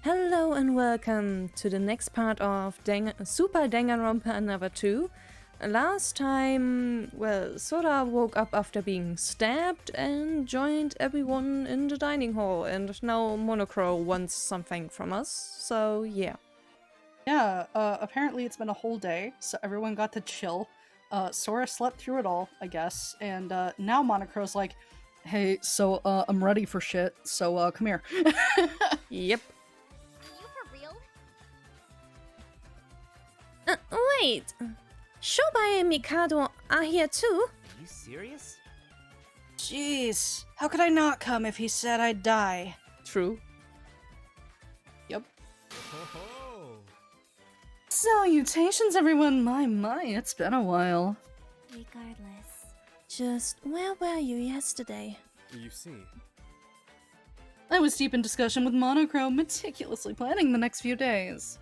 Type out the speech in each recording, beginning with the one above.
Hello and welcome to the next part of Super Danganronpa Another 2. Last time, well, Sora woke up after being stabbed and joined everyone in the dining hall, and now Monocro wants something from us, so yeah. Yeah, apparently it's been a whole day, so everyone got to chill. Sora slept through it all, I guess, and now Monocro's like, hey, so I'm ready for shit, so come here. Yep. Are you for real? Wait! Shobai and Mikado are here too? Are you serious? Jeez, how could I not come if he said I'd die? True. Yep. Oh. Salutations, everyone! My, it's been a while. Regardless. Just where were you yesterday? You see. I was deep in discussion with Monochrome, meticulously planning the next few days.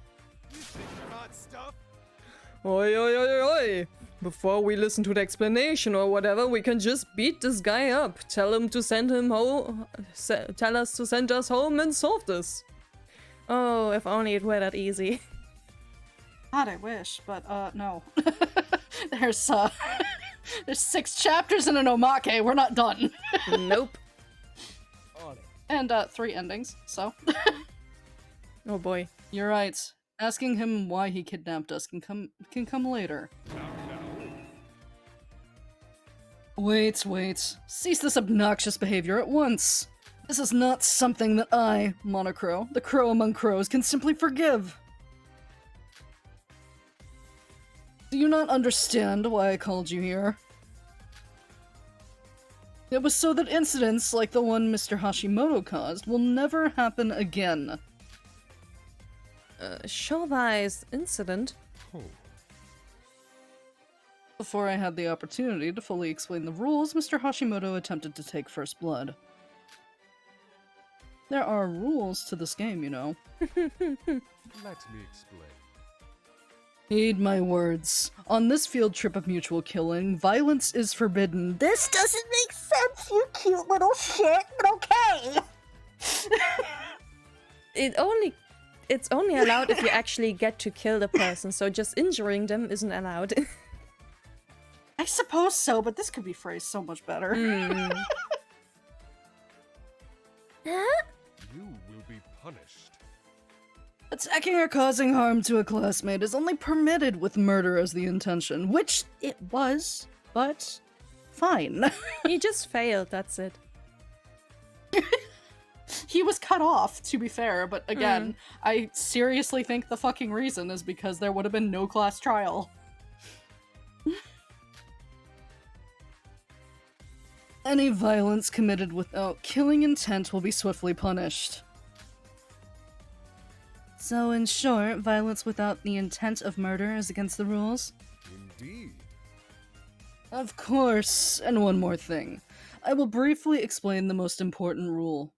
You think you're hot stuff? Oi, oi, oi, oi! Before we listen to the explanation or whatever, we can just beat this guy up. Tell him to send him home. Tell us to send us home and solve this. Oh, if only it were that easy. God, I wish, but no. There's 6 chapters in an omake. We're not done. Nope. On it. And 3 endings. So. Oh boy. You're right. Asking him why he kidnapped us can come later. Wait. Cease this obnoxious behavior at once. This is not something that I, Monocro, the crow among crows, can simply forgive. Do you not understand why I called you here? It was so that incidents like the one Mr. Hashimoto caused will never happen again. Shobai's incident? Oh. Before I had the opportunity to fully explain the rules, Mr. Hashimoto attempted to take first blood. There are rules to this game, you know. Let me explain. Heed my words. On this field trip of mutual killing, violence is forbidden. This doesn't make sense, you cute little shit, but okay! It's only allowed if you actually get to kill the person, so just injuring them isn't allowed. I suppose so, but this could be phrased so much better. Huh? You will be punished. Attacking or causing harm to a classmate is only permitted with murder as the intention, which it was, but fine. He just failed, that's it. He was cut off, to be fair, but again, I seriously think the fucking reason is because there would have been no class trial. Any violence committed without killing intent will be swiftly punished. So, in short, violence without the intent of murder is against the rules? Indeed. Of course, and one more thing. I will briefly explain the most important rule.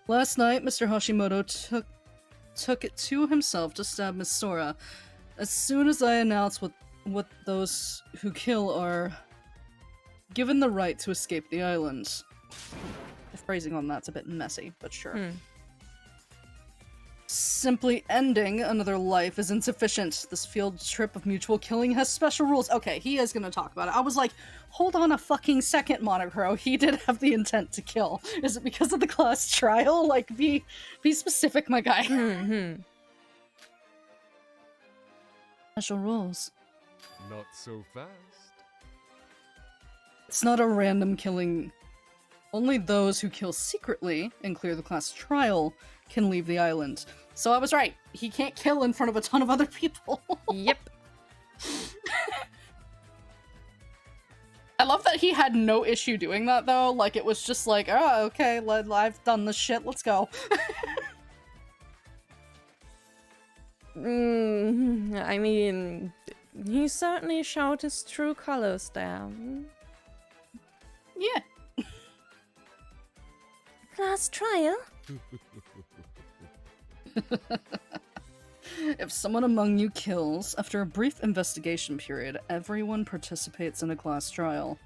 Last night, Mr. Hashimoto took it to himself to stab Miss Sora. As soon as I announced what those who kill are given the right to escape the island. The phrasing on that's a bit messy, but sure. Simply ending another life is insufficient. This field trip of mutual killing has special rules. Okay, he is gonna talk about it. I was like, hold on a fucking second, Monocro. He did have the intent to kill. Is it because of the class trial? Like, be specific, my guy. Special rules. Not so fast. It's not a random killing. Only those who kill secretly and clear the class trial can leave the island. So I was right. He can't kill in front of a ton of other people. Yep. I love that he had no issue doing that, though. Like, it was just like, oh, okay, I've done this shit, let's go. I mean, he certainly showed his true colors there. Yeah. Class trial? If someone among you kills, after a brief investigation period, everyone participates in a class trial.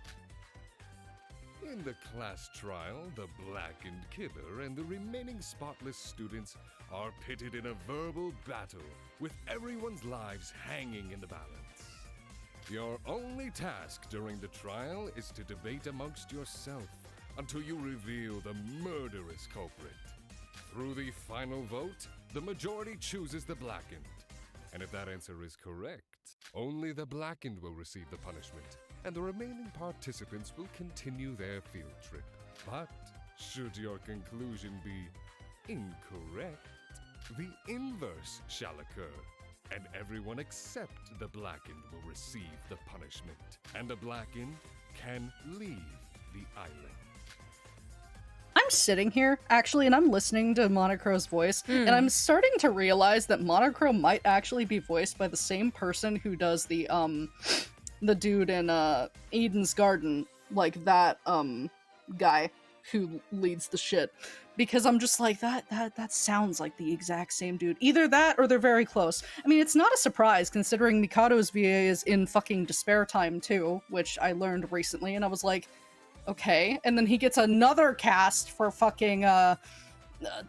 In the class trial, the blackened killer and the remaining spotless students are pitted in a verbal battle, with everyone's lives hanging in the balance. Your only task during the trial is to debate amongst yourself until you reveal the murderous culprit. Through the final vote, the majority chooses the blackened. And if that answer is correct, only the blackened will receive the punishment, and the remaining participants will continue their field trip. But should your conclusion be incorrect, the inverse shall occur, and everyone except the blackened will receive the punishment, and the blackened can leave the island. I'm sitting here, actually, and I'm listening to Monocro's voice, and I'm starting to realize that Monocro might actually be voiced by the same person who does the dude in Eden's Garden, like that guy who leads the shit. Because I'm just like, that sounds like the exact same dude. Either that or they're very close. I mean, it's not a surprise considering Mikado's VA is in fucking Despair Time too, which I learned recently, and I was like, okay. And then he gets another cast for fucking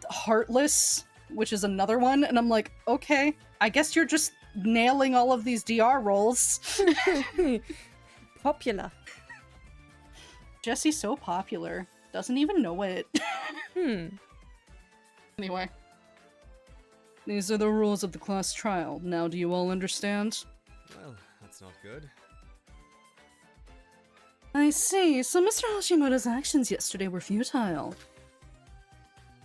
Heartless, which is another one, and I'm like, okay, I guess you're just nailing all of these DR roles. Popular. Jesse's so popular. Doesn't even know it. Anyway. These are the rules of the class trial. Now do you all understand? Well, that's not good. I see. So Mr. Hashimoto's actions yesterday were futile.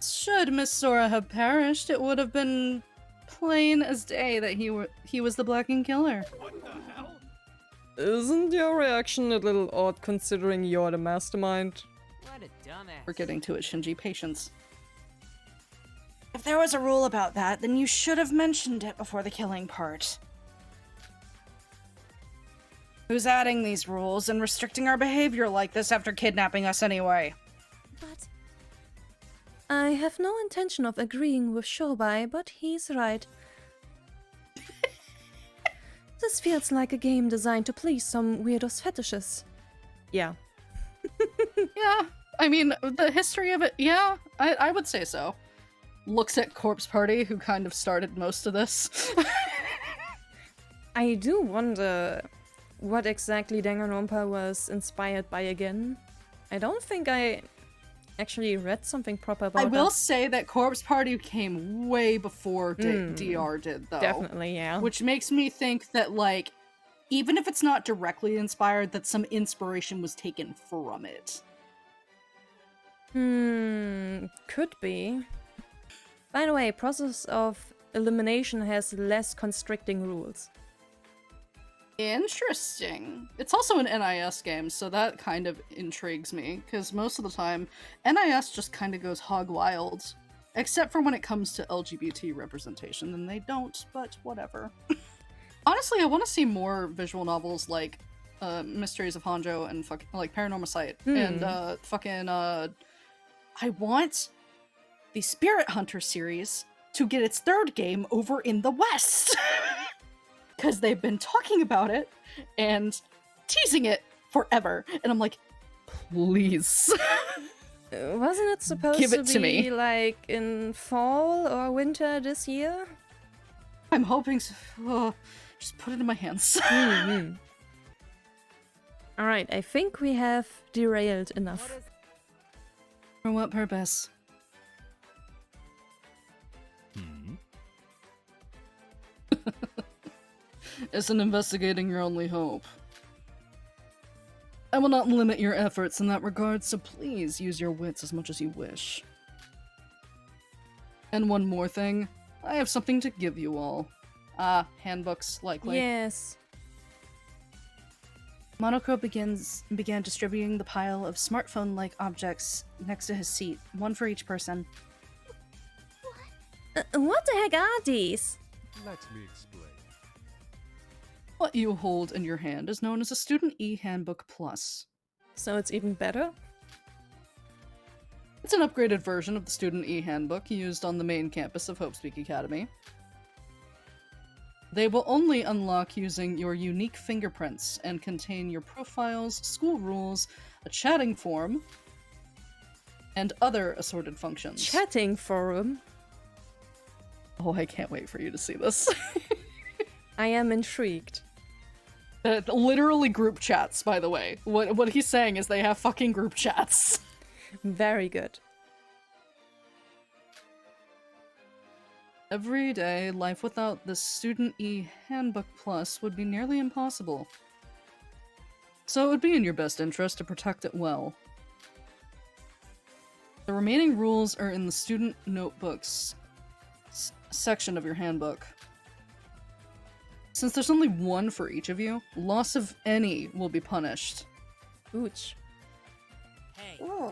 Should Miss Sora have perished, it would have been plain as day that he was the blackened killer. Isn't your reaction a little odd considering you're the mastermind? What a dumbass. We're getting to it, Shinji. Patience. If there was a rule about that, then you should have mentioned it before the killing part. Who's adding these rules and restricting our behavior like this after kidnapping us anyway? But I have no intention of agreeing with Shobai, but he's right. This feels like a game designed to please some weirdos' fetishes. Yeah. Yeah, I mean, the history of it, yeah, I would say so. Looks at Corpse Party, who kind of started most of this. I do wonder what exactly Danganronpa was inspired by again. I don't think I actually read something proper about I will that. say that Corpse Party came way before DR did, though. Definitely, yeah. Which makes me think that, like, even if it's not directly inspired, that some inspiration was taken from it. Could be. By the way, process of elimination has less constricting rules. Interesting. It's also an NIS game, so that kind of intrigues me, because most of the time, NIS just kind of goes hog wild. Except for when it comes to LGBT representation, then they don't, but whatever. Honestly, I want to see more visual novels like Mysteries of Hanjo and like Paranormal Sight, and I want the Spirit Hunter series to get its third game over in the West! Because they've been talking about it and teasing it forever. And I'm like, please. Wasn't it supposed Give it to to be me. like in fall or winter this year? I'm hoping so. Oh, just put it in my hands. Alright, I think we have derailed enough. For what purpose? Isn't investigating your only hope? I will not limit your efforts in that regard, so please use your wits as much as you wish. And one more thing, I have something to give you all. Handbooks, likely. Yes. Monocro began distributing the pile of smartphone-like objects next to his seat, one for each person. What the heck are these? Let me explain. What you hold in your hand is known as a Student E-Handbook Plus. So it's even better? It's an upgraded version of the Student E-Handbook used on the main campus of Hopespeak Academy. They will only unlock using your unique fingerprints and contain your profiles, school rules, a chatting form, and other assorted functions. Chatting forum. Oh, I can't wait for you to see this. I am intrigued. Literally group chats, by the way. What he's saying is they have fucking group chats. Very good. Every day, life without the Student E Handbook Plus would be nearly impossible. So it would be in your best interest to protect it well. The remaining rules are in the Student Notebooks section of your handbook. Since there's only one for each of you, loss of any will be punished. Ooch. Ooh.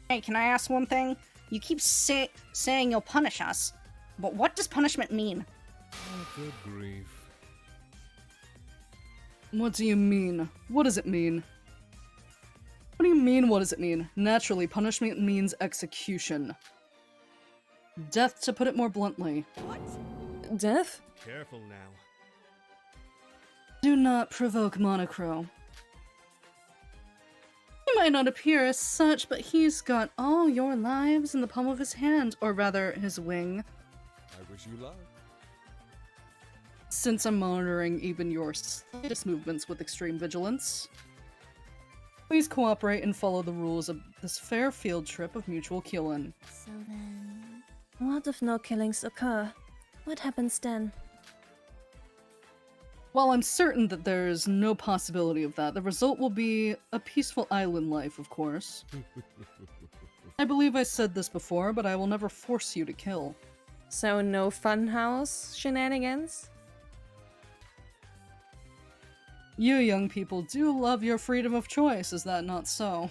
Hey, can I ask one thing? You keep saying you'll punish us, but what does punishment mean? Oh, good grief. What do you mean? What does it mean? What do you mean, what does it mean? Naturally, punishment means execution. Death, to put it more bluntly. Death? Careful now. Do not provoke Monochrome. He might not appear as such, but he's got all your lives in the palm of his hand, or rather, his wing. I wish you luck. Since I'm monitoring even your slightest movements with extreme vigilance, please cooperate and follow the rules of this fair field trip of mutual killing. So then... What if no killings occur? What happens then? While I'm certain that there's no possibility of that, the result will be a peaceful island life, of course. I believe I said this before, but I will never force you to kill. So no funhouse shenanigans? You young people do love your freedom of choice, is that not so?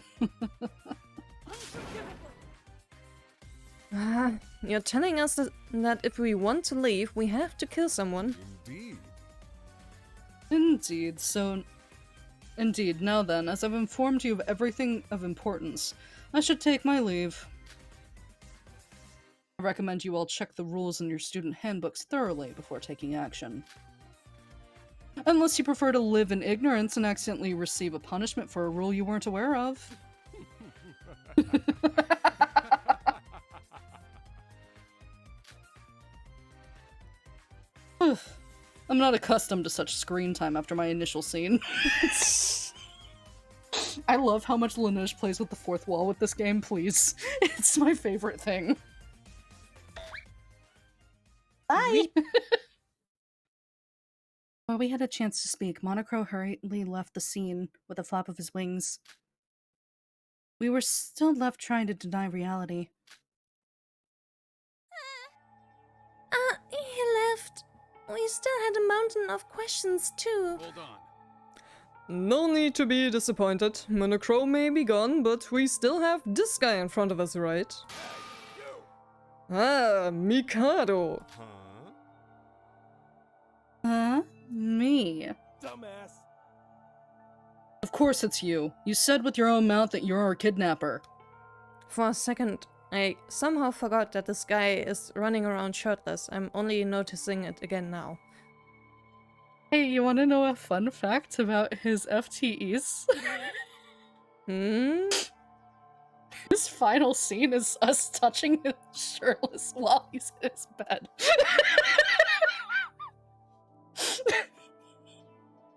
Ah, you're telling us that if we want to leave, we have to kill someone. Indeed. Indeed, now then, as I've informed you of everything of importance, I should take my leave. I recommend you all check the rules in your student handbooks thoroughly before taking action. Unless you prefer to live in ignorance and accidentally receive a punishment for a rule you weren't aware of. I'm not accustomed to such screen time after my initial scene. I love how much Laneige plays with the fourth wall with this game, please. It's my favorite thing. Bye! While we had a chance to speak, Monochrome hurriedly left the scene with a flap of his wings. We were still left trying to deny reality. He left. We still had a mountain of questions too. Hold on. No need to be disappointed. Monochrome may be gone, but we still have this guy in front of us, right? Ah, Mikado. Huh? Huh? Me? Dumbass. Of course it's you. You said with your own mouth that you're our kidnapper. For a second, I somehow forgot that this guy is running around shirtless. I'm only noticing it again now. Hey, you want to know a fun fact about his FTEs? Hmm? His final scene is us touching him shirtless while he's in his bed.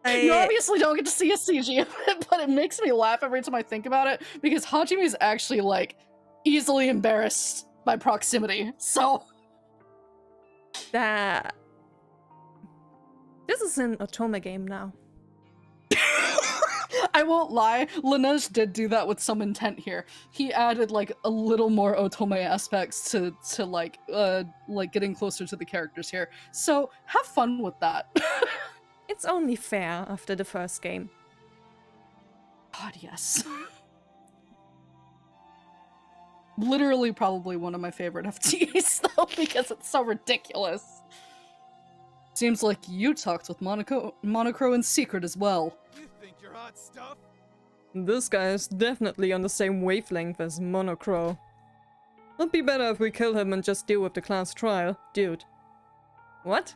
You obviously don't get to see a CG of it, but it makes me laugh every time I think about it, because Hajime is actually, like, easily embarrassed by proximity, so... That... This is an Otome game now. I won't lie, Laneige did do that with some intent here. He added, like, a little more Otome aspects to like getting closer to the characters here. So, have fun with that. It's only fair after the first game. God, yes. Literally probably one of my favorite FTs, though, because it's so ridiculous. Seems like you talked with Monochrome in secret as well. You think you're hot stuff? This guy is definitely on the same wavelength as Monochrome. It'd be better if we kill him and just deal with the class trial, dude. What?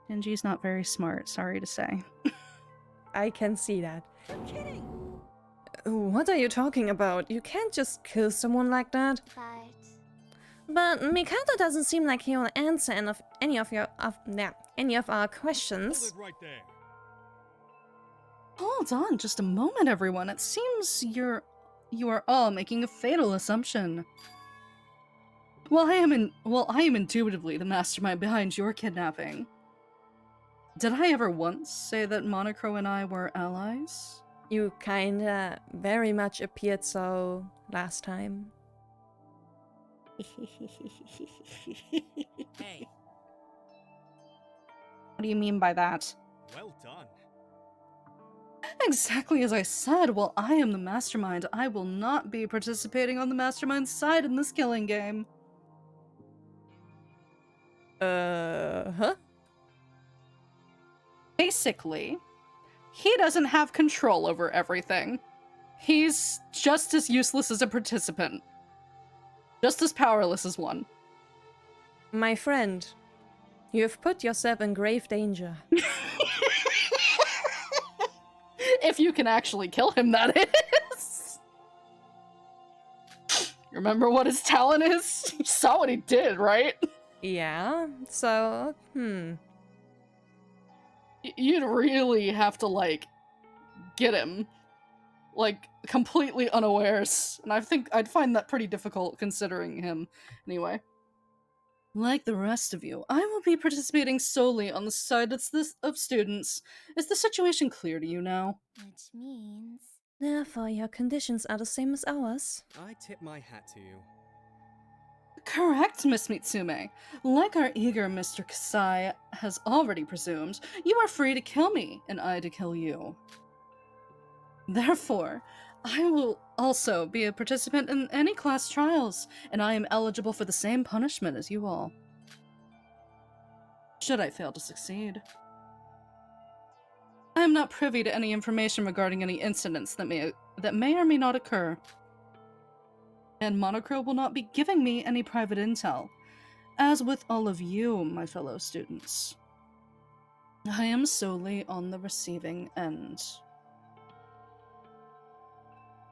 Genji's not very smart, sorry to say. I can see that. I'm kidding. What are you talking about? You can't just kill someone like that. But But Mikado doesn't seem like he'll answer any of our questions. Hold it right there. Hold on just a moment, everyone. It seems you are all making a fatal assumption. Well, I am indubitably the mastermind behind your kidnapping. Did I ever once say that Monocro and I were allies? You kinda very much appeared so last time. Hey, What do you mean by that? well done. Exactly as I said, while I am the mastermind, I will not be participating on the mastermind's side in this killing game. Huh? Basically, he doesn't have control over everything. He's just as useless as a participant. Just as powerless as one. My friend, you have put yourself in grave danger. If you can actually kill him, that is. Remember what his talent is? You saw what he did, right? Yeah, so, You'd really have to, like, get him. Like, completely unawares. And I think I'd find that pretty difficult considering him. Anyway. Like the rest of you, I will be participating solely on the side of students. Is the situation clear to you now? which means Therefore, your conditions are the same as ours. I tip my hat to you. Correct, Miss Mitsume. Like our eager Mr. Kasai has already presumed, you are free to kill me, and I to kill you. Therefore, I will also be a participant in any class trials, and I am eligible for the same punishment as you all. Should I fail to succeed. I am not privy to any information regarding any incidents that may or may not occur. And Monocro will not be giving me any private intel, as with all of you, my fellow students. I am solely on the receiving end.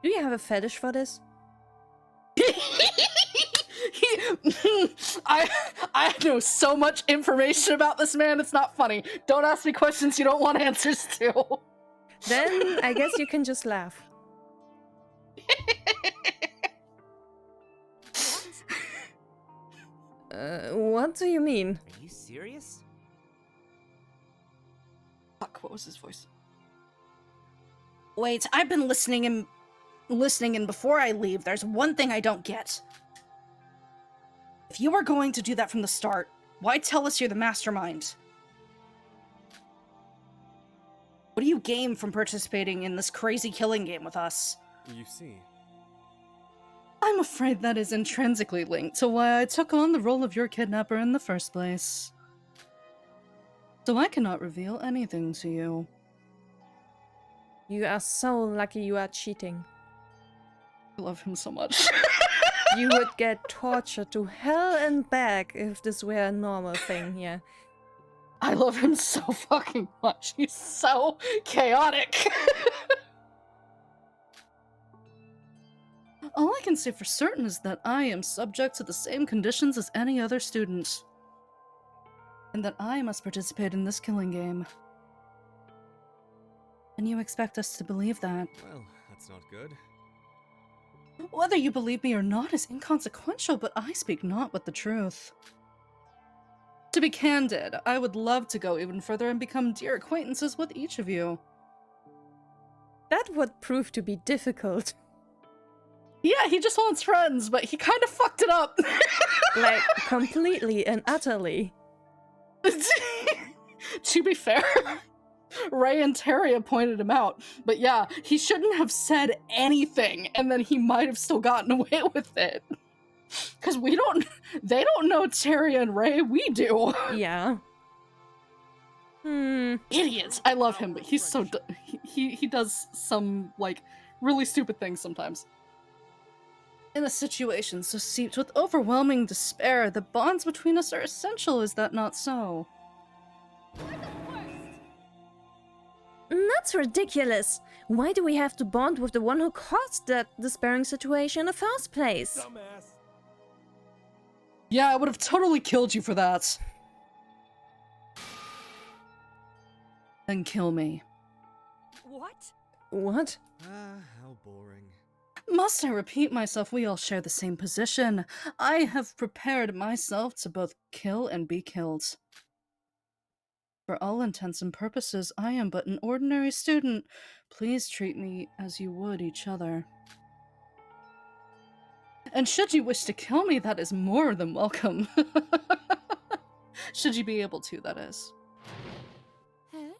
Do you have a fetish for this? I know so much information about this man, it's not funny. Don't ask me questions you don't want answers to. Then I guess you can just laugh. What do you mean? Are you serious? Fuck, what was his voice? Wait, I've been listening and before I leave, there's one thing I don't get. If you were going to do that from the start, why tell us you're the mastermind? What do you gain from participating in this crazy killing game with us? You see. I'm afraid that is intrinsically linked to why I took on the role of your kidnapper in the first place. So I cannot reveal anything to you. You are so lucky you are cheating. I love him so much. You would get tortured to hell and back if this were a normal thing here. I love him so fucking much. He's so chaotic. All I can say for certain is that I am subject to the same conditions as any other student. And that I must participate in this killing game. And you expect us to believe that. Well, that's not good. Whether you believe me or not is inconsequential, but I speak not with the truth. To be candid, I would love to go even further and become dear acquaintances with each of you. That would prove to be difficult. Yeah, he just wants friends, but he kind of fucked it up. Like, completely and utterly. To be fair, Ray and Teria pointed him out, but yeah, he shouldn't have said anything, and then he might have still gotten away with it. Because they don't know Teria and Ray, we do. Yeah. Idiots! I love him, but he's so he does some, like, really stupid things sometimes. In a situation so seeped with overwhelming despair, the bonds between us are essential, is that not so? That's ridiculous. Why do we have to bond with the one who caused that despairing situation in the first place? Dumbass. Yeah, I would have totally killed you for that. Then kill me. What? What? Ah, how boring. Must I repeat myself? We all share the same position. I have prepared myself to both kill and be killed. For all intents and purposes, I am but an ordinary student. Please treat me as you would each other. And should you wish to kill me, that is more than welcome. Should you be able to, that is. Huh?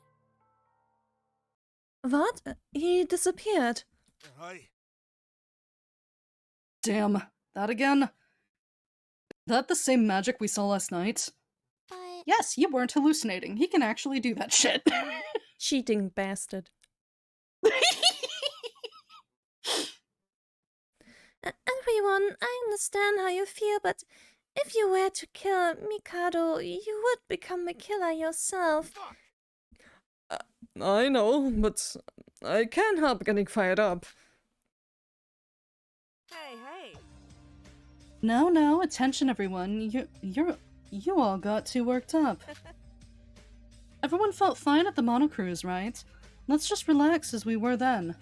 What? He disappeared. Hi. Damn, that again? That the same magic we saw last night? But Yes, you weren't hallucinating. He can actually do that shit. Cheating bastard. Everyone, I understand how you feel, but if you were to kill Mikado, you would become a killer yourself. I know, but I can't help getting fired up. Hey, hey. No, attention everyone. You all got too worked up. Everyone felt fine at the monocruise, right? Let's just relax as we were then.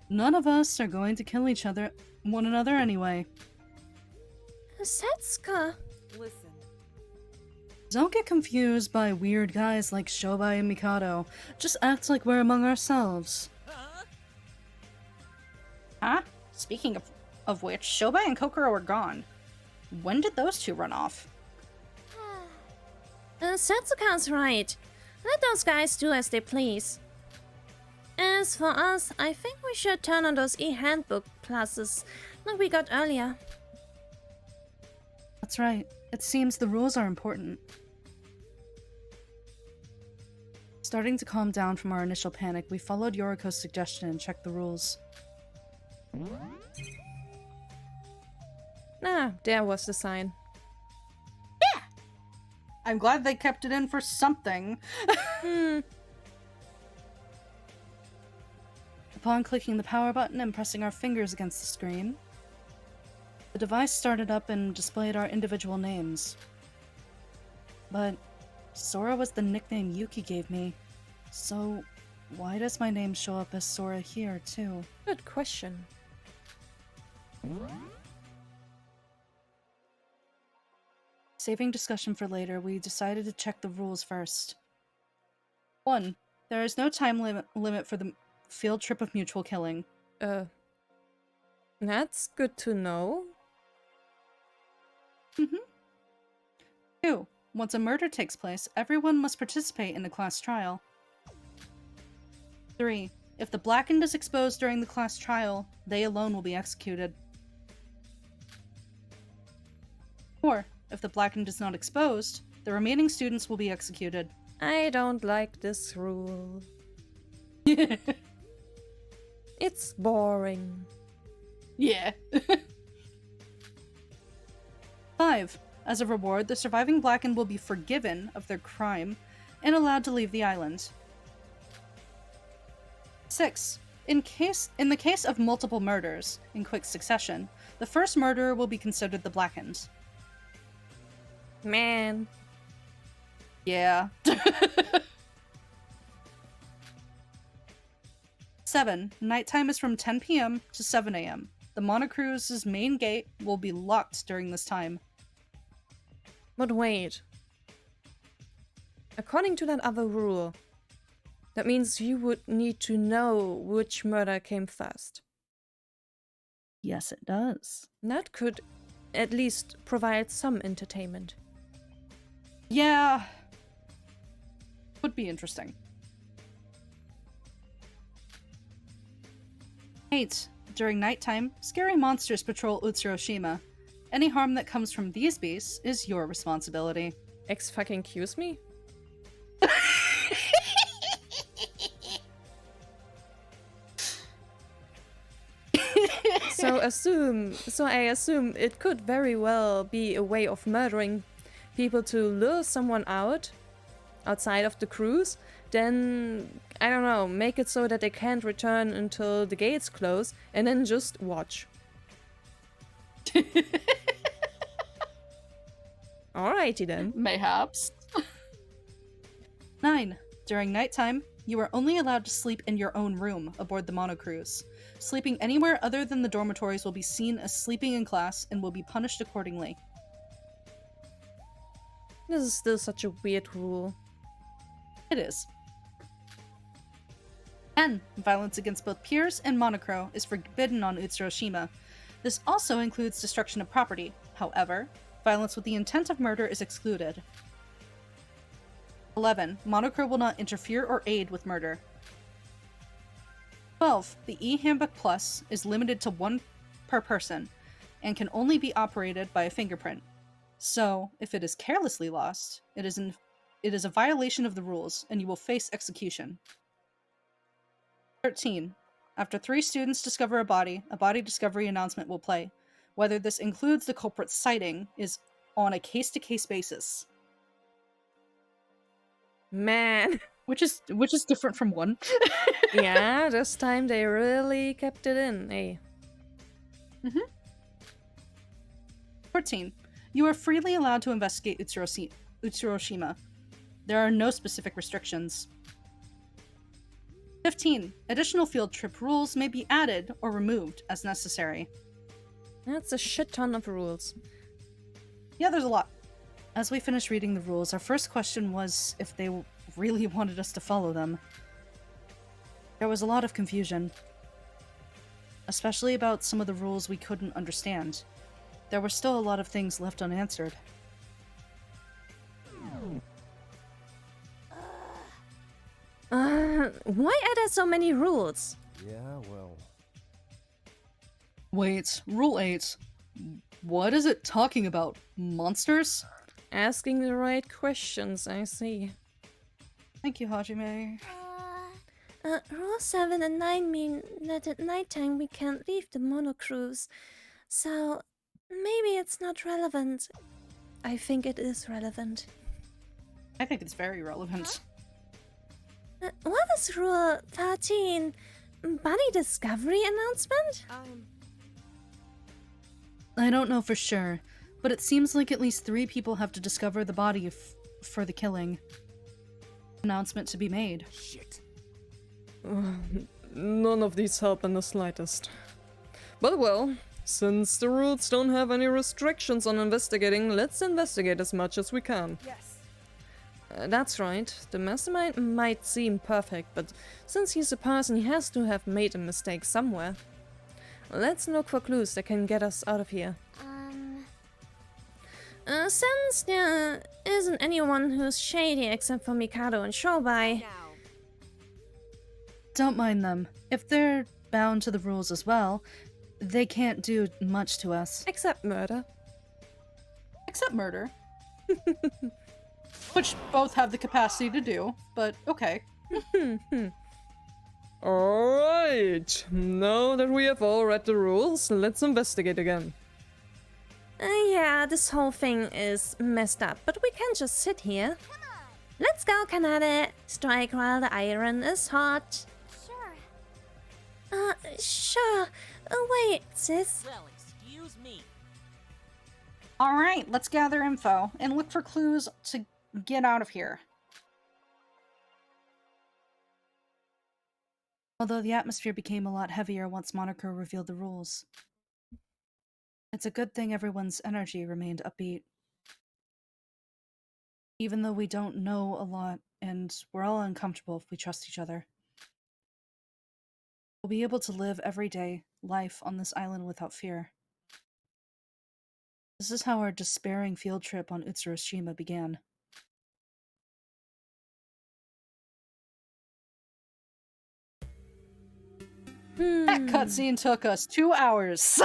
None of us are going to kill one another anyway. Setsuka. Listen. Don't get confused by weird guys like Shobai and Mikado. Just act like we're among ourselves. Huh? Speaking of which, Shobai and Kokoro are gone. When did those two run off? Setsuka's right. Let those guys do as they please. As for us, I think we should turn on those e-handbook classes like we got earlier. That's right. It seems the rules are important. Starting to calm down from our initial panic, we followed Yoriko's suggestion and checked the rules. Ah, there was the sign. I'm glad they kept it in for something. Upon clicking the power button and pressing our fingers against the screen, the device started up and displayed our individual names. But Sora was the nickname Yuki gave me, so why does my name show up as Sora here, too? Good question. Saving discussion for later, we decided to check the rules first. 1. There is no time limit for the field trip of mutual killing. That's good to know. 2. Once a murder takes place, everyone must participate in the class trial. 3. If the blackened is exposed during the class trial, they alone will be executed. 4. If the blackened is not exposed, the remaining students will be executed. I don't like this rule. It's boring. Yeah. 5. As a reward, the surviving blackened will be forgiven of their crime and allowed to leave the island. 6. In the case of multiple murders in quick succession, the first murderer will be considered the blackened. Man. Yeah. 7. Nighttime is from 10 p.m. to 7 a.m. The monocruise's main gate will be locked during this time. But wait. According to that other rule, that means you would need to know which murder came first. Yes, it does. That could at least provide some entertainment. Yeah. Would be interesting. 8. During nighttime, scary monsters patrol Utsuroshima. Any harm that comes from these beasts is your responsibility. Excuse me? So I assume it could very well be a way of murdering people to lure someone out outside of the cruise, then, I don't know, make it so that they can't return until the gates close, and then just watch. Alrighty then. Mayhaps. 9. During nighttime, you are only allowed to sleep in your own room aboard the monocruise. Sleeping anywhere other than the dormitories will be seen as sleeping in class and will be punished accordingly. This is still such a weird rule. It is. 10. Violence against both peers and monocro is forbidden on Utsuroshima. This also includes destruction of property. However, violence with the intent of murder is excluded. 11. Monocro will not interfere or aid with murder. 12. The E-Handbook Plus is limited to 1 per person and can only be operated by a fingerprint. So, if it is carelessly lost, it is a violation of the rules and you will face execution. 13. After 3 students discover a body discovery announcement will play. Whether this includes the culprit's sighting is on a case-to-case basis. Man. Which is different from 1. Yeah, this time they really kept it in, eh? 14. You are freely allowed to investigate Utsuroshima. There are no specific restrictions. 15. Additional field trip rules may be added or removed as necessary. That's a shit ton of rules. Yeah, there's a lot. As we finished reading the rules, our first question was if they really wanted us to follow them. There was a lot of confusion, especially about some of the rules we couldn't understand. There were still a lot of things left unanswered. Why are there so many rules? Yeah, well. Wait, Rule 8. What is it talking about? Monsters? Asking the right questions, I see. Thank you, Hajime. Rule 7 and 9 mean that at nighttime we can't leave the monocruise. So, maybe it's not relevant. I think it is relevant. I think it's very relevant. What is Rule 13? Body discovery announcement? I don't know for sure, but it seems like at least 3 people have to discover the body for the killing. Announcement to be made. Shit. None of these help in the slightest. But well, since the rules don't have any restrictions on investigating, let's investigate as much as we can. Yes. That's right, the mastermind might seem perfect, but since he's a person, he has to have made a mistake somewhere. Let's look for clues that can get us out of here. Since there isn't anyone who's shady except for Mikado and Shobai. Now. Don't mind them. If they're bound to the rules as well, they can't do much to us. Except murder. Except murder. Which both have the capacity to do, but okay. Alright, now that we have all read the rules, let's investigate again. Yeah, this whole thing is messed up, but we can't just sit here. Let's go, Kanade. Strike while the iron is hot. Sure. Sure. Wait, sis. Well, excuse me. Alright, let's gather info and look for clues to get out of here. Although the atmosphere became a lot heavier once Monoko revealed the rules. It's a good thing everyone's energy remained upbeat. Even though we don't know a lot, and we're all uncomfortable if we trust each other. We'll be able to live everyday life on this island without fear. This is how our despairing field trip on Utsuroshima began. That cutscene took us 2 hours.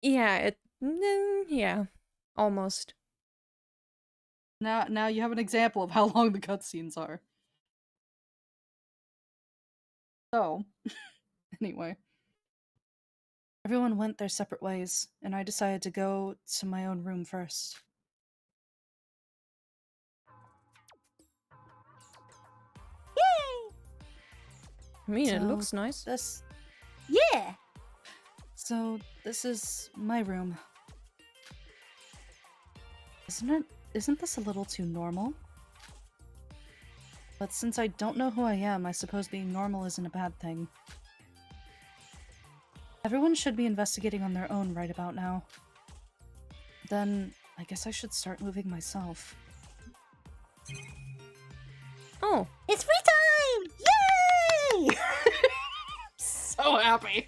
Yeah, yeah, almost. Now you have an example of how long the cutscenes are. So, anyway. Everyone went their separate ways, and I decided to go to my own room first. mean, it So, looks nice. This... Yeah! So, this is my room. Isn't this a little too normal? But since I don't know who I am, I suppose being normal isn't a bad thing. Everyone should be investigating on their own right about now. Then, I guess I should start moving myself. Oh, It's free time! Yay! So happy!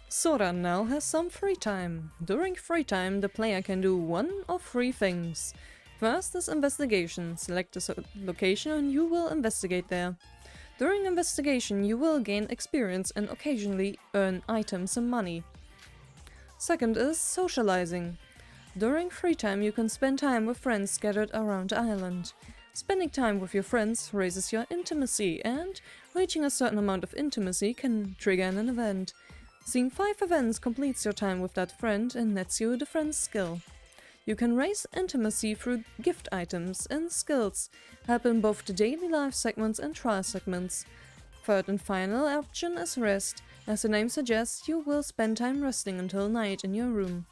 Sora now has some free time. During free time, the player can do one of three things. First is investigation. Select a location and you will investigate there. During investigation, you will gain experience and occasionally earn items and money. Second is socializing. During free time, you can spend time with friends scattered around the island. Spending time with your friends raises your intimacy, and reaching a certain amount of intimacy can trigger an event. Seeing 5 events completes your time with that friend and nets you the friend's skill. You can raise intimacy through gift items and skills, help in both the daily life segments and trial segments. Third and final option is rest. As the name suggests, you will spend time resting until night in your room.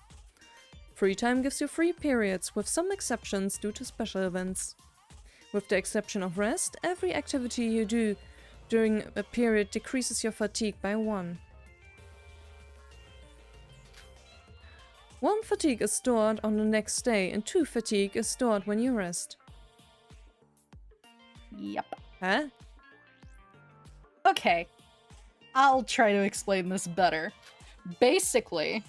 Free time gives you free periods, with some exceptions due to special events. With the exception of rest, every activity you do during a period decreases your fatigue by 1. 1 fatigue is stored on the next day, and 2 fatigue is stored when you rest. Yep. Huh? Okay. I'll try to explain this better. Basically,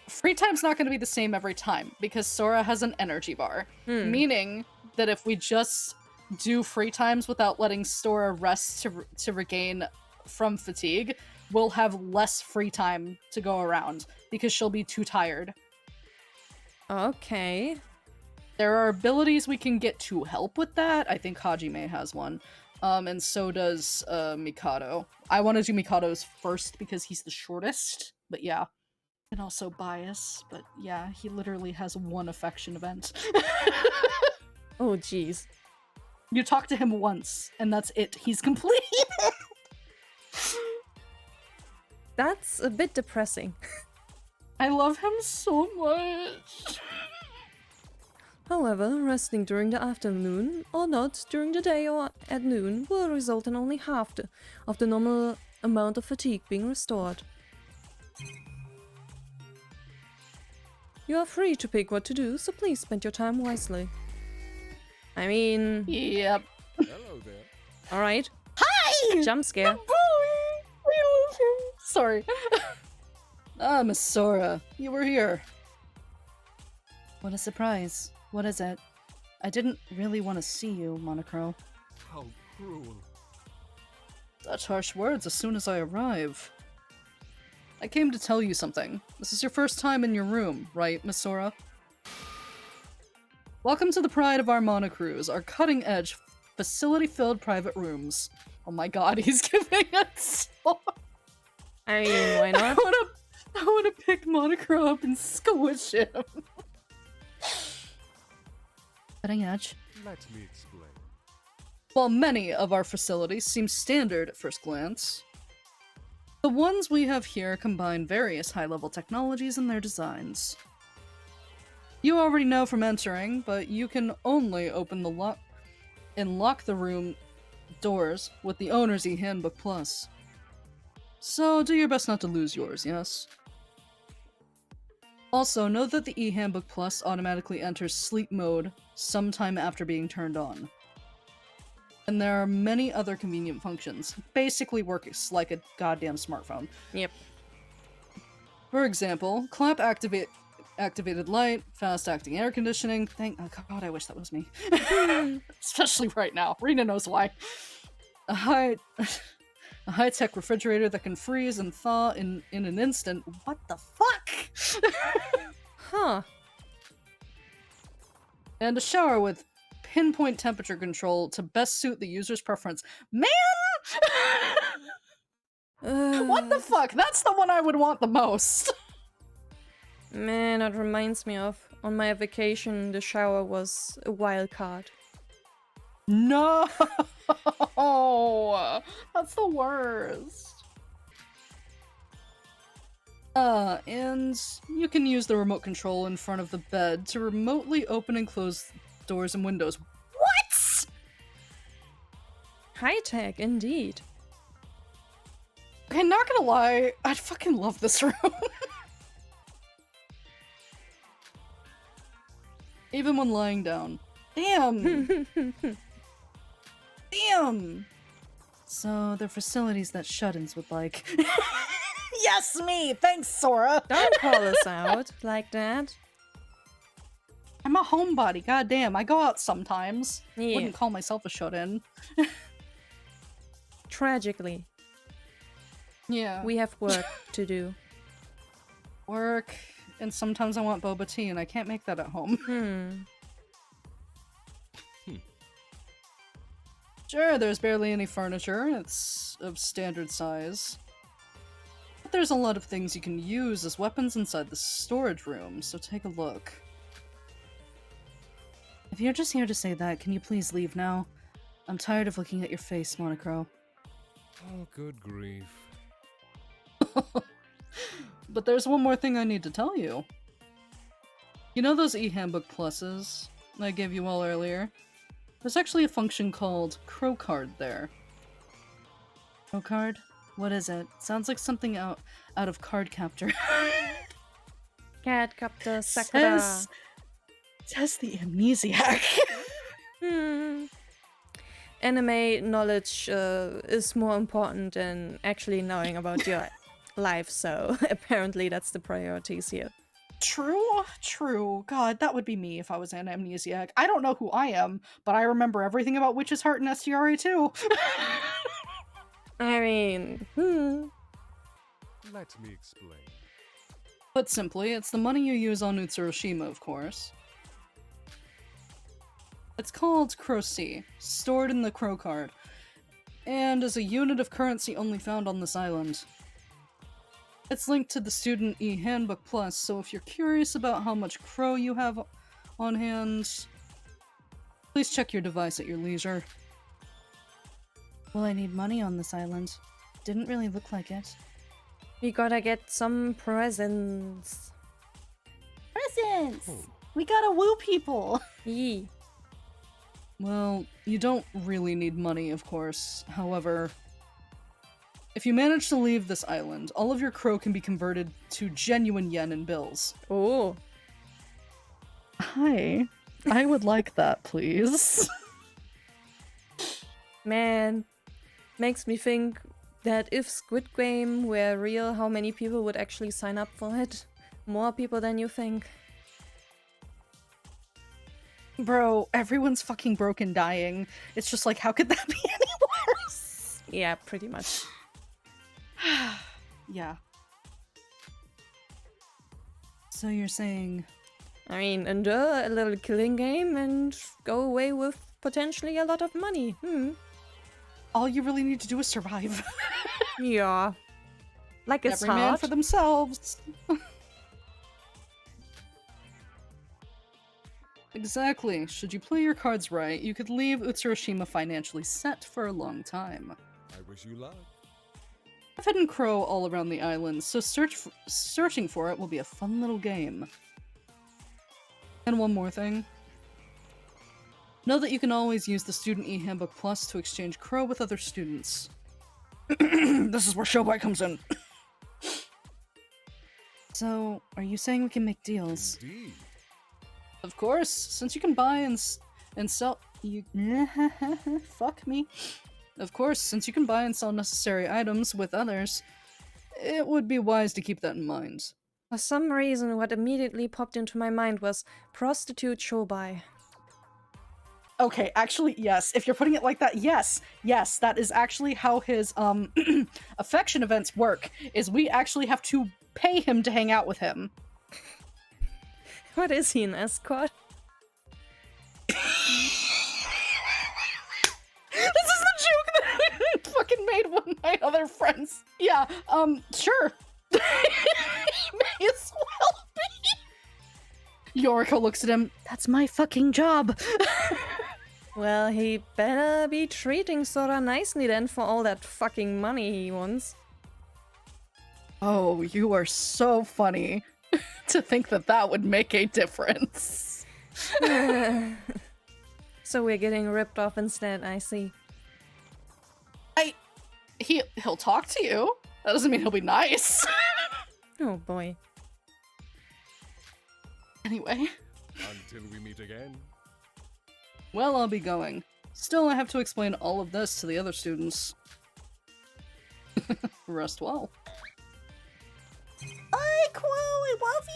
free time's not going to be the same every time, because Sora has an energy bar. Meaning that if we just do free times without letting Sora rest to regain from fatigue, we'll have less free time to go around, because she'll be too tired. Okay. There are abilities we can get to help with that. I think Hajime has one. And so does Mikado. I want to do Mikado's first because he's the shortest, but yeah. And also bias, but yeah, he literally has 1 affection event. Oh, jeez. You talk to him once, and that's it. He's complete. That's a bit depressing. I love him so much. However, resting during the afternoon, or not during the day or at noon, will result in only half of the normal amount of fatigue being restored. You are free to pick what to do, so please spend your time wisely. I mean... Yep. Hello there. Alright. Hi! Jump scare. Sorry. Ah, Miss Sora, you were here. What a surprise. What is it? I didn't really want to see you, Monocro. How cruel. Such harsh words as soon as I arrive. I came to tell you something. This is your first time in your room, right, Miss Sora? Welcome to the pride of our monocrews, our cutting-edge, facility-filled private rooms. Oh my god, he's giving us so... I mean, why not? I wanna pick Monocro up and squish him. Cutting edge. Let me explain. While many of our facilities seem standard at first glance, the ones we have here combine various high-level technologies in their designs. You already know from entering, but you can only open the lock and lock the room doors with the owner's e-handbook plus. So do your best not to lose yours, yes? Also, know that the e-handbook plus automatically enters sleep mode sometime after being turned on. And there are many other convenient functions. Basically works like a goddamn smartphone. Yep. For example, clap activated light, fast-acting air conditioning. Oh god, I wish that was me. Especially right now. Rina knows why. A high-tech refrigerator that can freeze and thaw in an instant. What the fuck? Huh. And a shower with pinpoint temperature control to best suit the user's preference. Man! What the fuck? That's the one I would want the most. Man, that reminds me of, on my vacation, the shower was a wild card. No! That's the worst. And you can use the remote control in front of the bed to remotely open and close doors and windows. What? High tech, indeed. Okay, not gonna lie, I fucking love this room. Even when lying down. Damn! Damn! So, they're facilities that shut-ins would like. Yes, me! Thanks, Sora! Don't call us out like that. I'm a homebody, goddamn. I go out sometimes. Yeah. Wouldn't call myself a shut-in. Tragically, Yeah. we have work to do. Work, and sometimes I want boba tea, and I can't make that at home. Sure, there's barely any furniture. It's of standard size. But there's a lot of things you can use as weapons inside the storage room, so take a look. If you're just here to say that, can you please leave now? I'm tired of looking at your face, Monocro. Oh, good grief. But there's one more thing I need to tell you. You know those e-handbook pluses I gave you all earlier? There's actually a function called Crow Card there. Crow Card? What is it? Sounds like something out of Card Captor. Cat Captor Sakura. Says the amnesiac. Anime knowledge is more important than actually knowing about your life, so apparently that's the priorities here. True. God, that would be me if I was an amnesiac. I don't know who I am, but I remember everything about Witch's Heart and STRA too. I mean, Let me explain. Put simply, it's the money you use on Utsuroshima, of course. It's called Crow-C, stored in the Crow Card, and is a unit of currency only found on this island. It's linked to the Student E-Handbook Plus, so if you're curious about how much Crow you have on hand, please check your device at your leisure. Well, I need money on this island. Didn't really look like it. we gotta get some presents. Presents! We gotta woo people! Yee. Well, you don't really need money, of course. However, if you manage to leave this island, all of your crow can be converted to genuine yen and bills. Oh, Hi. I would like that, please. man. Makes me think that if Squid Game were real, how many people would actually sign up for it? More people than you think. Bro, everyone's fucking broke and dying. It's just like, how could that be any worse? Yeah, pretty much. Yeah. So you're saying... I mean, endure a little killing game and go away with potentially a lot of money. all you really need to do is survive. Yeah. Like it's Every man hard. for themselves. Exactly. Should you play your cards right, you could leave Utsuroshima financially set for a long time. I wish you luck. I've hidden crow all around the island, so searching for it will be a fun little game. And one more thing. Know that you can always use the Student E-Handbook Plus to exchange crow with other students. This is where Showboy comes in. So, are you saying we can make deals? Indeed. Of course, since you can buy and sell you fuck me. Of course, since you can buy and sell necessary items with others, it would be wise to keep that in mind. For some reason, what immediately popped into my mind was prostitute shobai. Okay, actually, yes. If you're putting it like that, yes. Yes, that is actually how his affection events work, is we actually have to pay him to hang out with him. What is he, an escort? This is the joke that I fucking made with my other friends. Yeah, sure. He may as well be. Yoriko looks at him. That's my fucking job. Well, he better be treating Sora nicely then for all that fucking money he wants. Oh, you are so funny to think that that would make a difference. So we're getting ripped off instead, I see. He'll talk to you. That doesn't mean he'll be nice. Oh boy. Anyway, Until we meet again. well, I'll be going. Still, I have to explain all of this to the other students. Rest well. Hi, Quo, I love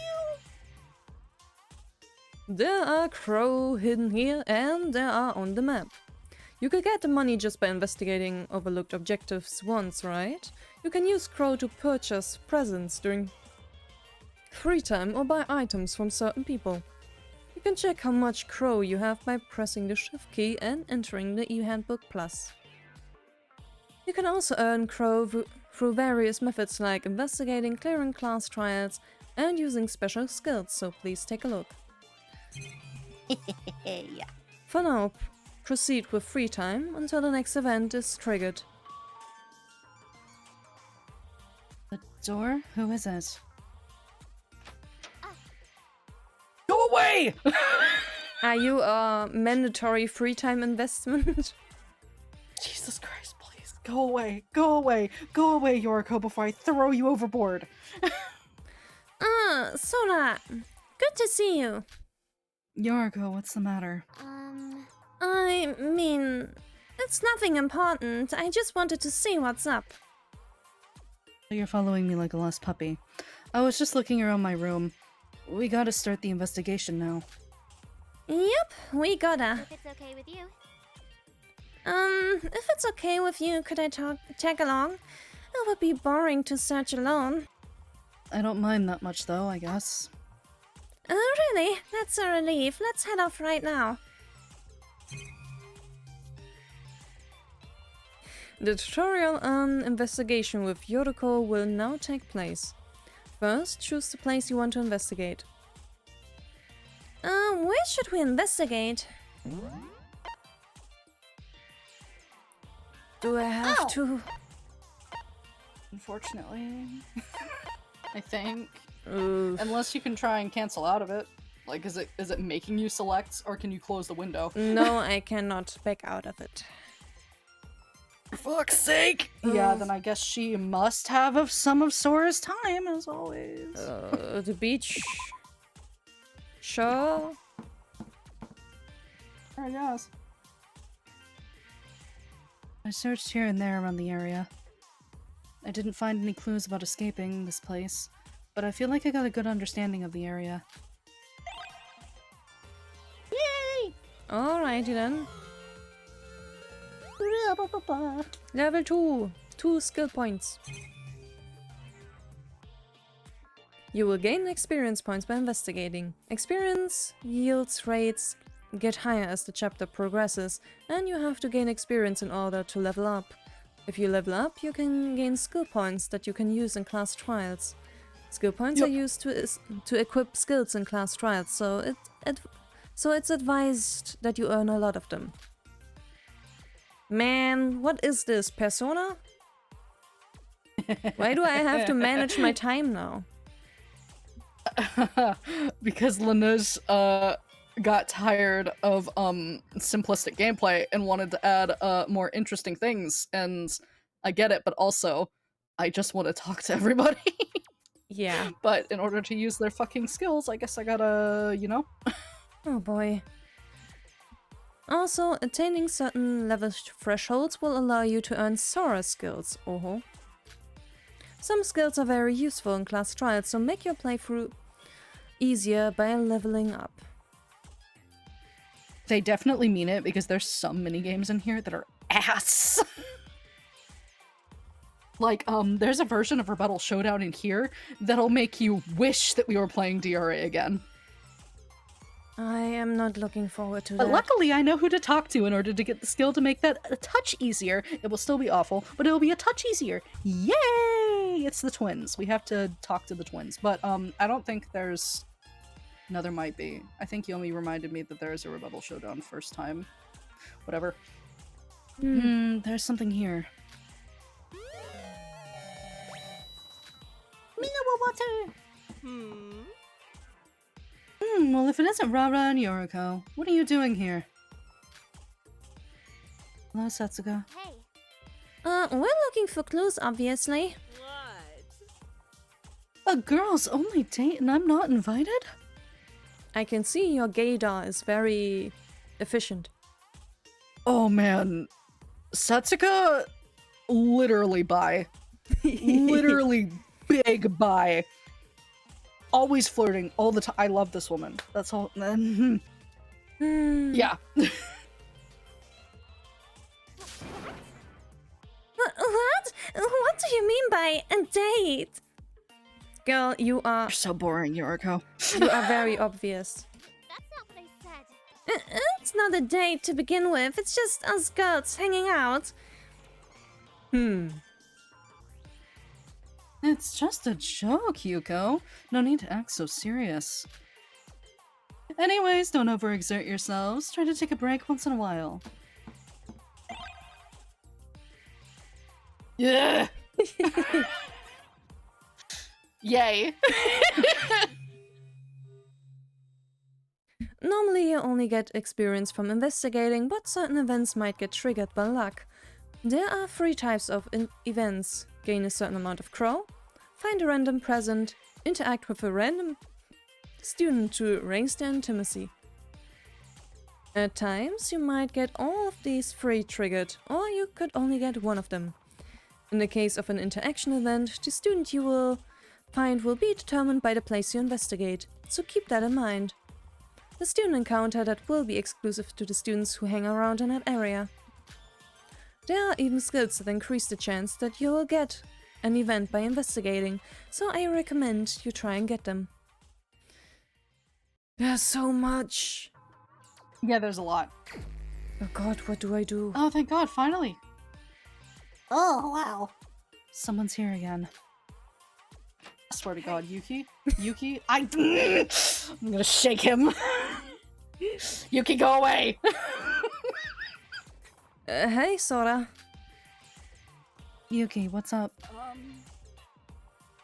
you! There are crow hidden here, and there are on the map. You could get the money just by investigating overlooked objectives once, right? You can use crow to purchase presents during free time or buy items from certain people. You can check how much crow you have by pressing the shift key and entering the e-handbook plus. You can also earn crow through various methods like investigating, clearing class trials, and using special skills, so please take a look. Yeah. For now, proceed with free time until the next event is triggered. The door? Who is it? Go away! Are you a mandatory free time investment? Jesus Christ, please. Go away. Go away. Go away, Yoriko, before I throw you overboard. Sora, good to see you. Yoriko, what's the matter? I mean, it's nothing important. I just wanted to see what's up. You're following me like a lost puppy. I was just looking around my room. We gotta start the investigation now. Yep, we gotta. If it's okay with you. If it's okay with you, could I tag along? It would be boring to search alone. I don't mind that much though, I guess. Really? That's a relief. Let's head off right now. The tutorial on investigation with Yoriko will now take place. First, choose the place you want to investigate. Where should we investigate? Do I have to? Unfortunately. I think. Oof. Unless you can try and cancel out of it. Like, is it making you select, or can you close the window? No, I cannot back out of it. For fuck's sake! Yeah, then I guess she must have some of Sora's time, as always. The beach. Sure. I guess. I searched here and there around the area. I didn't find any clues about escaping this place, but I feel like I got a good understanding of the area. Yay! Alrighty then. Level 2. 2 skill points. You will gain experience points by investigating. Experience yields rates get higher as the chapter progresses, and you have to gain experience in order to level up. If you level up, you can gain skill points that you can use in class trials. Skill points are used to equip skills in class trials, so it's advised that you earn a lot of them. Man, what is this, Persona? Why do I have to manage my time now? Because Laneige got tired of simplistic gameplay and wanted to add more interesting things, and I get it, but also I just want to talk to everybody. Yeah. But in order to use their fucking skills, I guess I gotta, you know? Oh boy. Also, attaining certain level thresholds will allow you to earn Sora skills. Some skills are very useful in class trials, so make your playthrough easier by leveling up. They definitely mean it, because there's some minigames in here that are ass. Like, there's a version of Rebuttal Showdown in here that'll make you wish that we were playing DRA again. I am not looking forward to But that. luckily, I know who to talk to in order to get the skill to make that a touch easier. It will still be awful, but it will be a touch easier. Yay! It's the twins. We have to talk to the twins. But, I don't think there's... No, there might be. I think Yomi reminded me that there is a Rebuttal Showdown first time. Whatever. Hmm. There's something here. Mineral water! Well, if it isn't Rara and Yoriko, what are you doing here? Hello, Setsuga. Hey. We're looking for clues, obviously. What? A girls' only date and I'm not invited? I can see your gaydar is very efficient. Oh man. Setsuga, literally bi. Literally big bi. Always flirting all the time. I love this woman. That's all. Hmm. Yeah. What? What do you mean by a date? Girl, you are You're so boring, Yoriko. very obvious. That's not what I said. It's not a date to begin with. It's just us girls hanging out. Hmm. It's just a joke, Yuko. No need to act so serious. Anyways, don't overexert yourselves. Try to take a break once in a while. Yeah. Yay. Normally you only get experience from investigating, but certain events might get triggered by luck. There are 3 types of events. Gain a certain amount of crow, find a random present, interact with a random student to raise their intimacy. At times you might get all of these 3 triggered, or you could only get one of them. In the case of an interaction event, the student you will find will be determined by the place you investigate, so keep that in mind. The student encounter that will be exclusive to the students who hang around in that area. There are even skills that increase the chance that you will get an event by investigating, so I recommend you try and get them. There's so much! Yeah, there's a lot. Oh god, what do I do? Oh, thank God, finally. Oh, wow. Someone's here again. I swear to God, Yuki? Yuki? I'm gonna shake him. Yuki, go away! Hey, Sora. Yuki, what's up?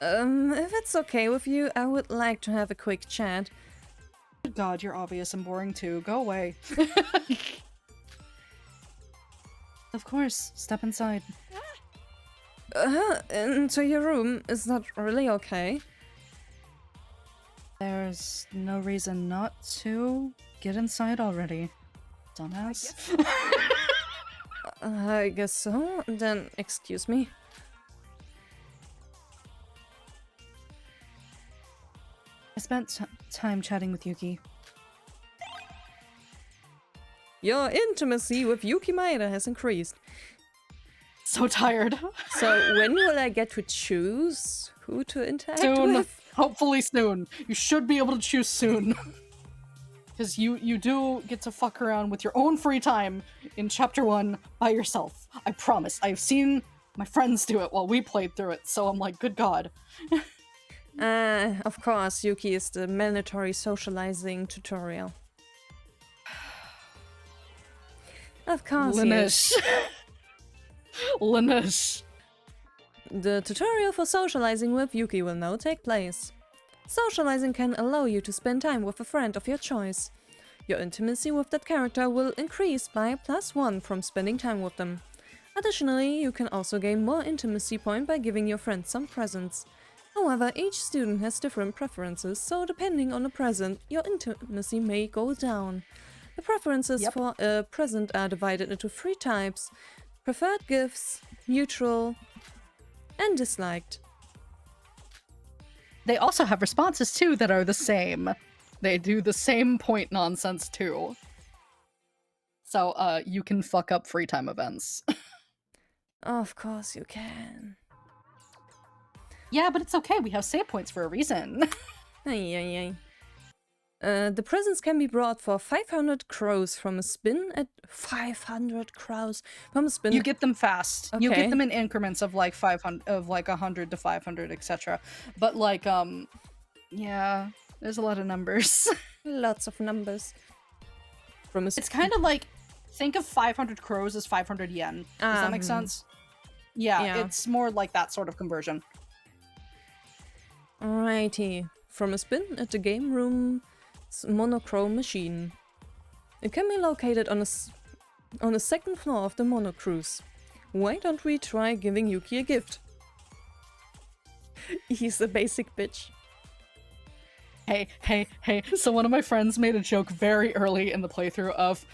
If it's okay with you, I would like to have a quick chat. God, you're obvious and boring too. Go away. Of course, step inside. Into your room is not really okay. There's no reason not to. Get inside already, dumbass. I guess so. Then, excuse me. I spent time chatting with Yuki. Your intimacy with Yuki Maeda has increased. So tired. So when will I get to choose who to interact Soon. with? Hopefully soon. You should be able to choose soon. Because you do get to fuck around with your own free time in chapter 1 by yourself. I promise. I've seen my friends do it while we played through it, so I'm like, good God. Of course, Yuki is the mandatory socializing tutorial. Of course, Linish. Linish. The tutorial for socializing with Yuki will now take place. Socializing can allow you to spend time with a friend of your choice. Your intimacy with that character will increase by +1 from spending time with them. Additionally, you can also gain more intimacy point by giving your friend some presents. However, each student has different preferences, so depending on the present, your intimacy may go down. The preferences for a present are divided into 3 types: preferred gifts, neutral, and disliked. They also have responses too that are the same. They do the same point nonsense too. So, you can fuck up free time events. Of course you can. Yeah, but it's okay. We have save points for a reason. Ay, ay, ay. The presents can be brought for 500 crows from a spin at 500 crows from a spin. You get them fast. You Okay. get them in increments of like 500, of like 100 to 500, etc. But like, yeah, there's a lot of numbers. Lots of numbers. From a It's kind of like think of 500 crows as 500 yen. Does that make sense? Yeah, Yeah. it's more like that sort of conversion. Alrighty. From a spin at the game room's monochrome machine. It can be located on the second floor of the monocruise. Why don't we try giving Yuki a gift? He's a basic bitch. Hey. So one of my friends made a joke very early in the playthrough of,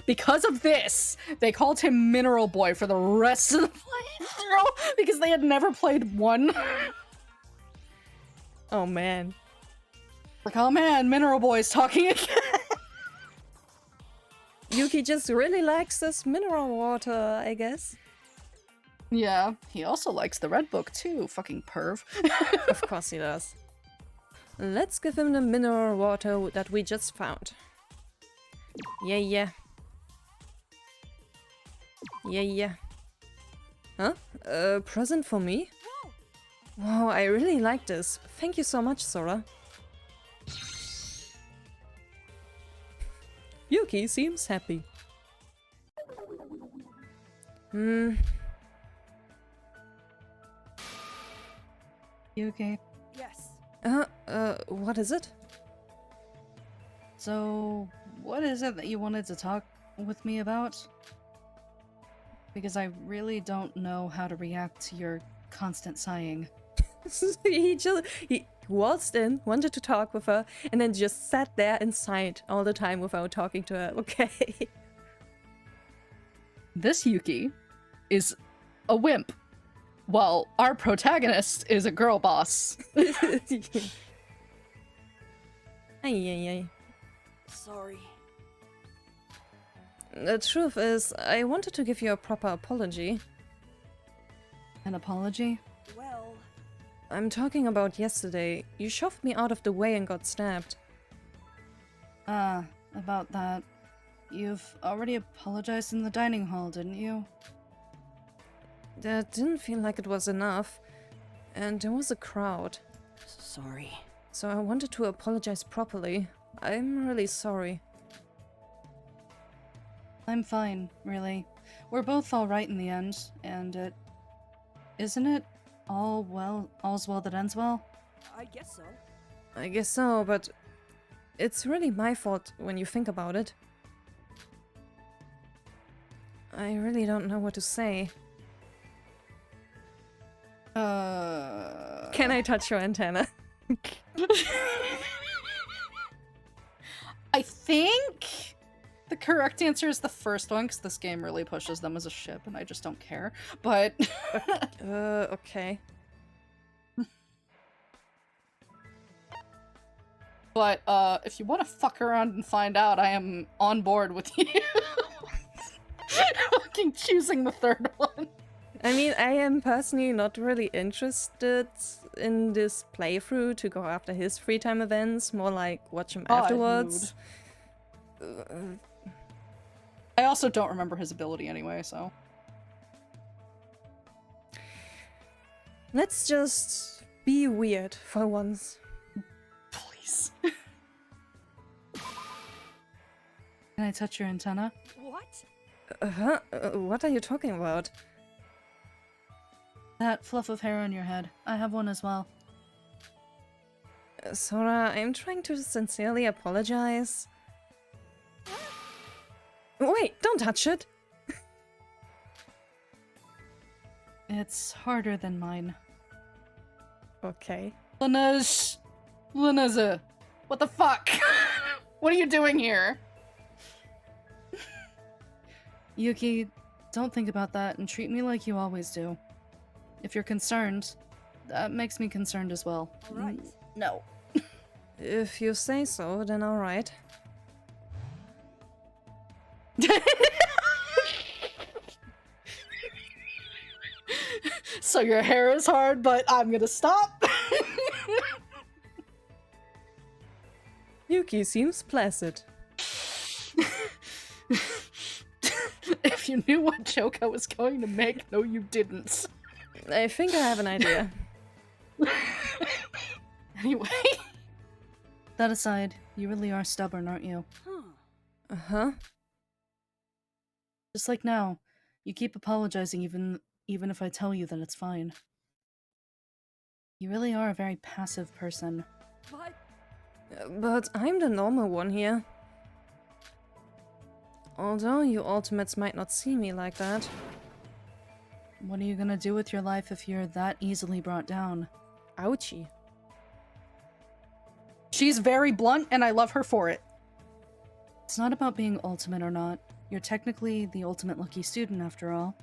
because of this, they called him Mineral Boy for the rest of the playthrough because they had never played one. Oh man. Like, oh man, Mineral Boy's talking again. Yuki just really likes this mineral water, I guess. Yeah, he also likes the red book too, fucking perv. Of course he does. Let's give him the mineral water that we just found. Yeah. Huh? A present for me? Wow, I really like this. Thank you so much, Sora. Yuki seems happy. You okay? Yes. What is it? So, what is it that you wanted to talk with me about? Because I really don't know how to react to your constant sighing. he waltzed in, wanted to talk with her, and then just sat there and sighed all the time without talking to her. Okay. This Yuki is a wimp, while our protagonist is a girl boss. Ay. Sorry. The truth is, I wanted to give you a proper apology. An apology? Well, I'm talking about yesterday. You shoved me out of the way and got stabbed. About that. You've already apologized in the dining hall, didn't you? That didn't feel like it was enough. And there was a crowd. sorry. So I wanted to apologize properly. I'm really sorry. I'm fine, really. We're both alright in the end, and isn't it all's well that ends well? I guess so. I guess so, but it's really my fault when you think about it. I really don't know what to say. Can I touch your antenna? I think the correct answer is the first one, because this game really pushes them as a ship, and I just don't care. But Okay. but if you want to fuck around and find out, I am on board with you. Fucking choosing the third one. I mean, I am personally not really interested in this playthrough to go after his free time events, more like watch him afterwards. I also don't remember his ability anyway, so. Let's just be weird for once. Please. Can I touch your antenna? What? What are you talking about? That fluff of hair on your head. I have one as well. Sora, I'm trying to sincerely apologize. Wait, don't touch it! It's harder than mine. Okay. Luna's... What the fuck? What are you doing here? Yuki, don't think about that and treat me like you always do. If you're concerned, that makes me concerned as well. Alright. No. If you say so, then alright. So your hair is hard, but I'm gonna stop. Yuki seems placid. If you knew what joke I was going to make, no you didn't. I think I have an idea. Anyway. That aside, you really are stubborn, aren't you? Huh. Uh-huh. Just like now, you keep apologizing even if I tell you that it's fine. You really are a very passive person. But But I'm the normal one here. Although you ultimates might not see me like that. What are you gonna do with your life if you're that easily brought down? Ouchie. She's very blunt, and I love her for it. It's not about being ultimate or not. You're technically the ultimate lucky student, after all.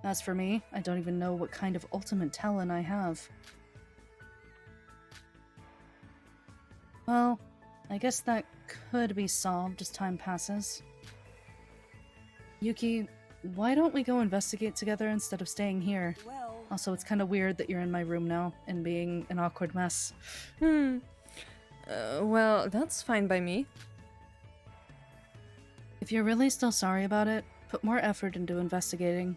As for me, I don't even know what kind of ultimate talent I have. Well, I guess that could be solved as time passes. Yuki, why don't we go investigate together instead of staying here? well, Also, it's kind of weird that you're in my room now and being an awkward mess. Well, that's fine by me. If you're really still sorry about it, put more effort into investigating.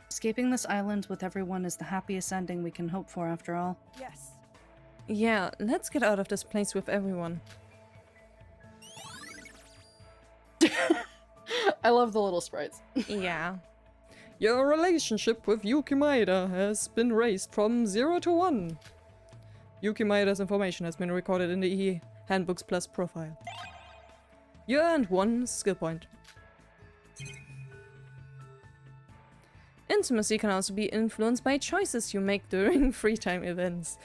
Escaping this island with everyone is the happiest ending we can hope for, after all. yes. Yeah, let's get out of this place with everyone. I love the little sprites. Yeah. Your relationship with Yuki Maeda has been raised from 0 to 1. Yuki Maeda's information has been recorded in the E Handbooks Plus profile. You earned 1 skill point. Intimacy can also be influenced by choices you make during free time events.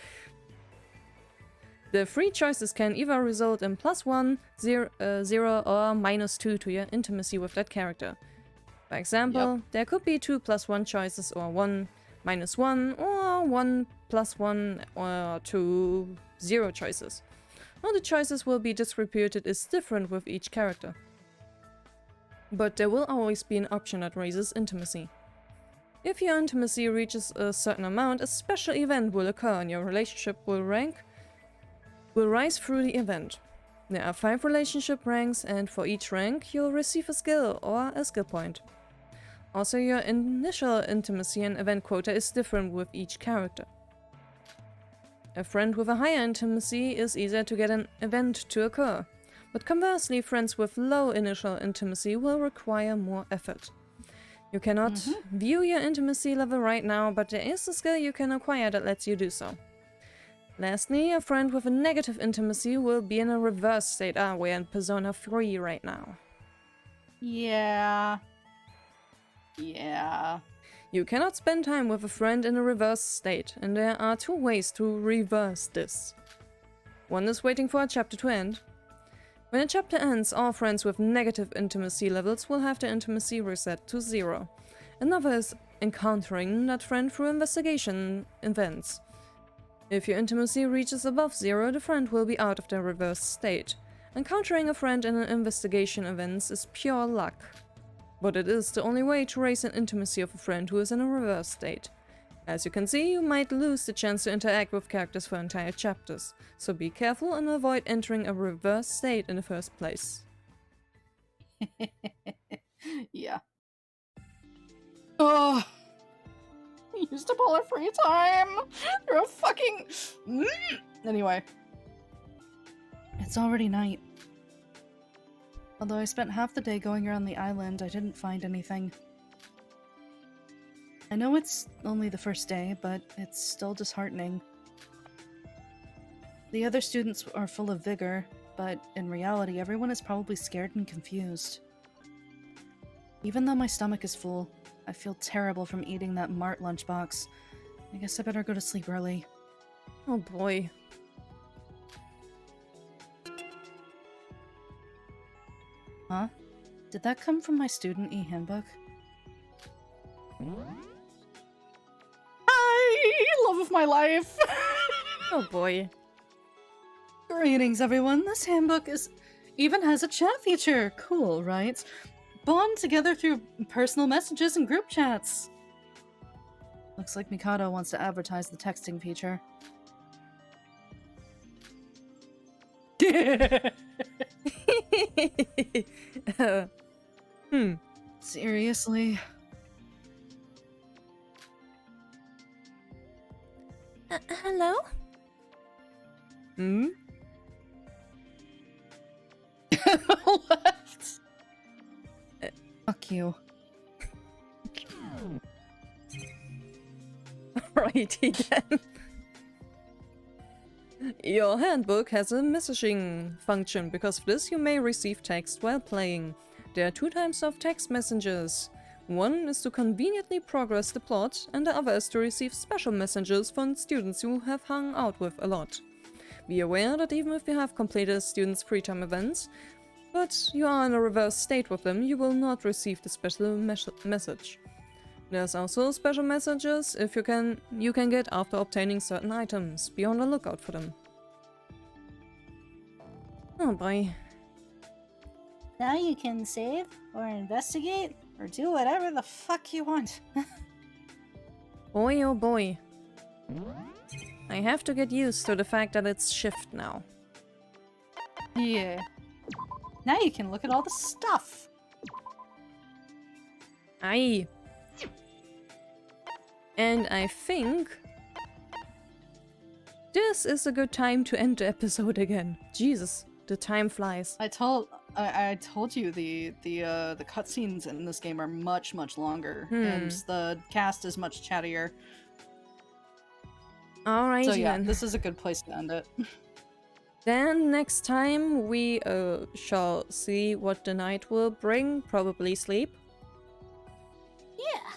The free choices can either result in +1, 0, or -2 to your intimacy with that character. For example, there could be 2 +1 choices, or 1 -1, or 1 +1, or 2 0 choices. How the choices will be distributed is different with each character. But there will always be an option that raises intimacy. If your intimacy reaches a certain amount, a special event will occur and your relationship will rise through the event. There are 5 relationship ranks, and for each rank you'll receive a skill or a skill point. Also, your initial intimacy and event quota is different with each character. A friend with a higher intimacy is easier to get an event to occur, but conversely, friends with low initial intimacy will require more effort. You cannot view your intimacy level right now, but there is a skill you can acquire that lets you do so. Lastly, a friend with a negative intimacy will be in a reverse state. We're in Persona 3 right now. Yeah. Yeah. You cannot spend time with a friend in a reverse state, and there are 2 ways to reverse this. One is waiting for a chapter to end. When a chapter ends, all friends with negative intimacy levels will have their intimacy reset to 0. Another is encountering that friend through investigation events. If your intimacy reaches above 0, the friend will be out of their reverse state. Encountering a friend in an investigation event is pure luck. But it is the only way to raise an intimacy of a friend who is in a reverse state. As you can see, you might lose the chance to interact with characters for entire chapters, so be careful and avoid entering a reverse state in the first place. Yeah. Oh, I used up all our free time. You're a fucking. Anyway, it's already night. Although I spent half the day going around the island, I didn't find anything. I know it's only the first day, but it's still disheartening. The other students are full of vigor, but in reality, everyone is probably scared and confused. Even though my stomach is full, I feel terrible from eating that Mart lunchbox. I guess I better go to sleep early. Oh boy. Huh? Did that come from my student e-handbook? Hi! Love of my life! Oh boy. Greetings, everyone. This handbook even has a chat feature. Cool, right? Bond together through personal messages and group chats. Looks like Mikado wants to advertise the texting feature. Seriously? Hello? Hmm? left. Fuck you. Alrighty then. Your handbook has a messaging function. Because of this, you may receive text while playing. There are 2 types of text messages. One is to conveniently progress the plot, and the other is to receive special messages from students you have hung out with a lot. Be aware that even if you have completed students' free time events, but you are in a reverse state with them, you will not receive the special message. There's also special messages if you can get after obtaining certain items. Be on the lookout for them. Oh boy. Now you can save, or investigate, or do whatever the fuck you want. Boy oh boy. I have to get used to the fact that it's shift now. Yeah. Now you can look at all the stuff. Aye. And I think this is a good time to end the episode again. Jesus, the time flies. I told you the cutscenes in this game are much longer, and the cast is much chattier. Alright, So yeah, then. this is a good place to end it. Then next time we shall see what the night will bring. Probably sleep. Yeah.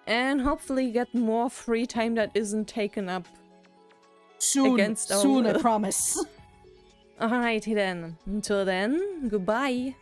And hopefully get more free time that isn't taken up Soon, against our I will. promise. Alrighty then. Until then, goodbye.